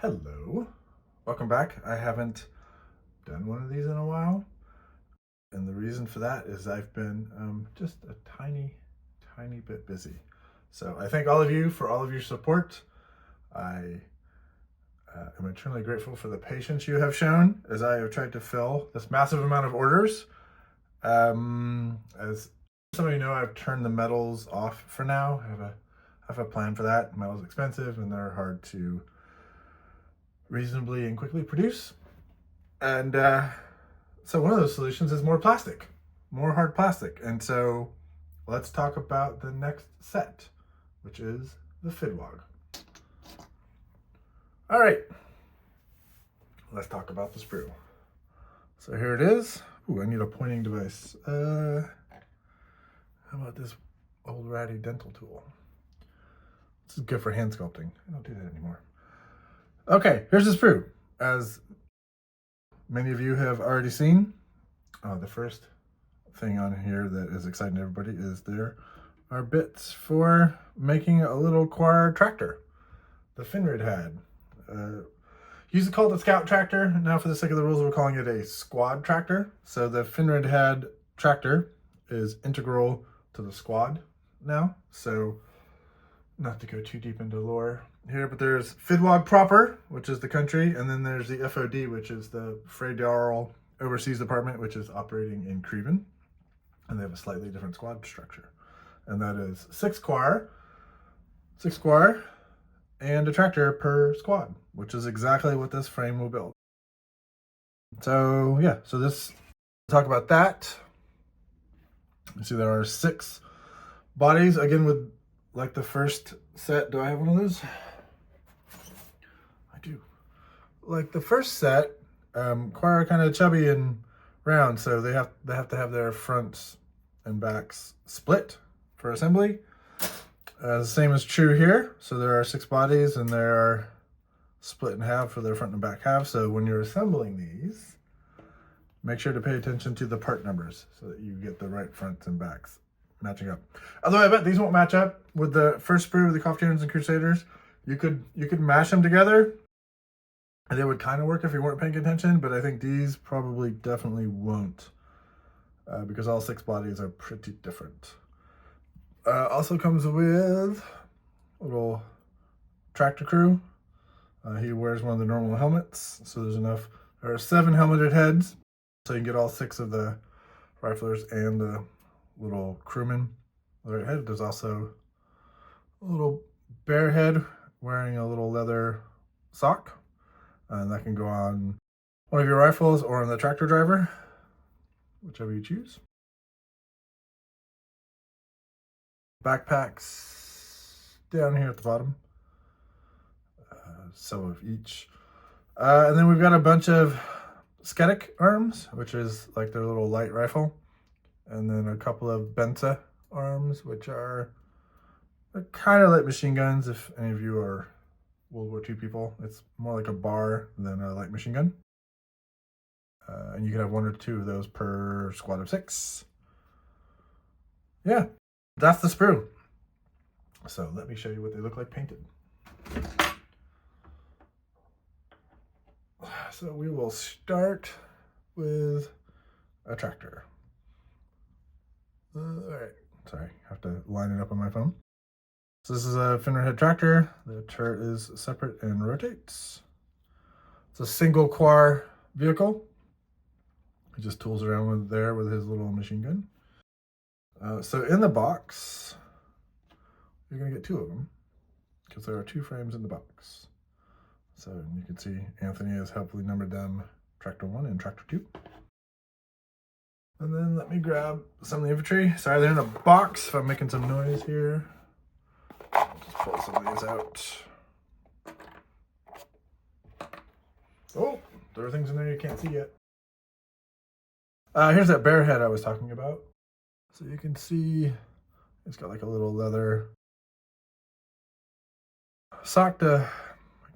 Hello, welcome back. I haven't done one of these in a while, and the reason for that is I've been just a tiny bit busy. So I thank all of you for all of your support. I am eternally grateful for the patience you have shown as I have tried to fill this massive amount of orders. As some of you know, I've turned the metals off for now. I have a plan for that. Metal's expensive and they're hard to reasonably and quickly produce. And so one of those solutions is more plastic, more hard plastic. And so let's talk about the next set, which is the Fidwog. All right, let's talk about the Sprue. So here it is. Ooh, I need a pointing device. How about this old ratty dental tool? This is good for hand sculpting. I don't do that anymore. Okay, here's the Sprue. As many of you have already seen, the first thing on here that is exciting to everybody is there are bits for making a little Quar tractor. The Finrid had. Used to call it the Scout tractor. Now for the sake of the rules, we're calling it a squad tractor. So the Finrid had tractor is integral to the squad now. So not to go too deep into lore here, but there's Fidwog proper, which is the country, and then there's the FOD, which is the Federal Overseas Department, which is operating in Creven, and they have a slightly different squad structure. And that is 6 Quar, and a tractor per squad, which is exactly what this frame will build. So yeah, so this, talk about that. You see there are 6 bodies, again with like the first set. Do I have one of those? I do. Like the first set, Quar are kind of chubby and round, so they have to have their fronts and backs split for assembly. The same is true here. So there are 6 bodies and they are split in half for their front and back half. So when you're assembling these, make sure to pay attention to the part numbers so that you get the right fronts and backs matching up. Although I bet these won't match up with the first Sprue with the Coffeeans and Crusaders. You could mash them together and they would kind of work if you weren't paying attention, but I think these probably definitely won't because all 6 bodies are pretty different. Also comes with a little tractor crew. He wears one of the normal helmets, so there's enough. There are 7 helmeted heads, so you can get all 6 of the riflers and the little crewman. The right head. There's also a little bear head wearing a little leather sock, and that can go on one of your rifles or on the tractor driver, whichever you choose. Backpacks down here at the bottom, some of each, and then we've got a bunch of Sketic arms, which is like their little light rifle, and then a couple of Benza arms, which are kind of like machine guns. If any of you are World War II people, it's more like a bar than a light machine gun, and you can have 1 or 2 of those per squad of 6. Yeah, that's the Sprue. So let me show you what they look like painted. So we will start with a tractor. All right, sorry, I have to line it up on my phone. So this is a Finrid head tractor. The turret is separate and rotates. It's a single Quar vehicle. He just tools around with his little machine gun. So in the box, you're gonna get 2 of them because there are 2 frames in the box. So you can see Anthony has helpfully numbered them Tractor 1 and Tractor 2. And then let me grab some of the infantry. Sorry, they're in a box if I'm making some noise here. I'll just pull some of these out. Oh, there are things in there you can't see yet. Here's that bear head I was talking about. So you can see it's got like a little leather sock to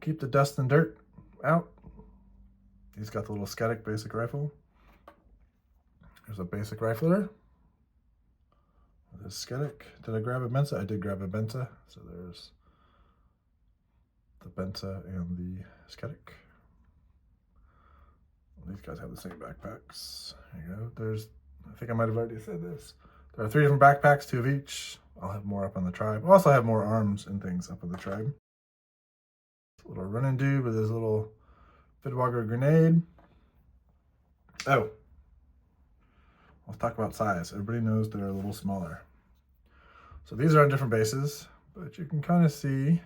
keep the dust and dirt out. He's got the little Sketic basic rifle. There's a basic rifler with his Sketic. Did I grab a Benza? I did grab a Benza. So there's the Benza and the Sketic. These guys have the same backpacks. There you go. There's, I think I might have already said this. There are 3 different backpacks, 2 of each. I'll have more up on the tribe. I'll also have more arms and things up on the tribe. A little running dude with his little Fidwogger grenade. Oh, let's talk about size. Everybody knows they're a little smaller. So these are on different bases, but you can kind of see.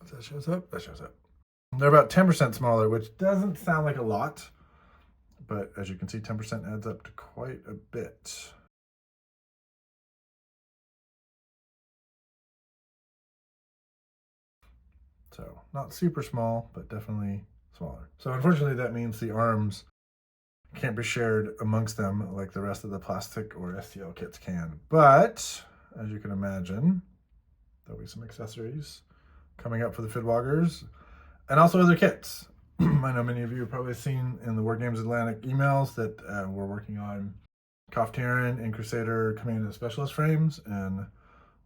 If that shows up, that shows up. They're about 10% smaller, which doesn't sound like a lot, but as you can see, 10% adds up to quite a bit. So not super small, but definitely smaller. So unfortunately, that means the arms can't be shared amongst them like the rest of the plastic or STL kits can. But as you can imagine, there'll be some accessories coming up for the Fidwoggers and also other kits. I know many of you have probably seen in the Wargames Atlantic emails that we're working on Koftaran and Crusader Command and Specialist frames, and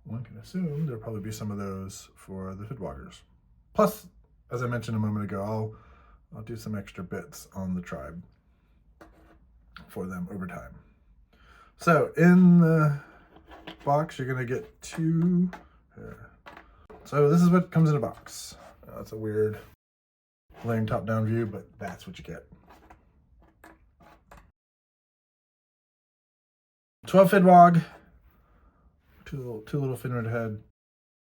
one can assume there'll probably be some of those for the Fidwoggers. Plus, as I mentioned a moment ago, I'll do some extra bits on the tribe for them over time. So in the box, you're gonna get 2 here. So this is what comes in a box. That's a weird laying top-down view, but that's what you get. 12 Fidwog, two little Finred head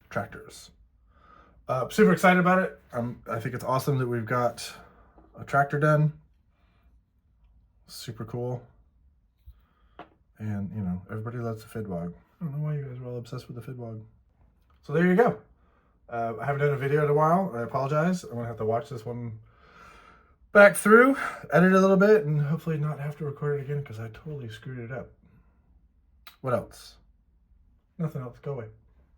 tractors. Super excited about it. I think it's awesome that we've got a tractor done. Super cool. And, you know, everybody loves the Fidwog. I don't know why you guys are all obsessed with the Fidwog. So there you go. I haven't done a video in a while. I apologize. I'm going to have to watch this one back through, edit it a little bit, and hopefully not have to record it again because I totally screwed it up. What else? Nothing else. Go away.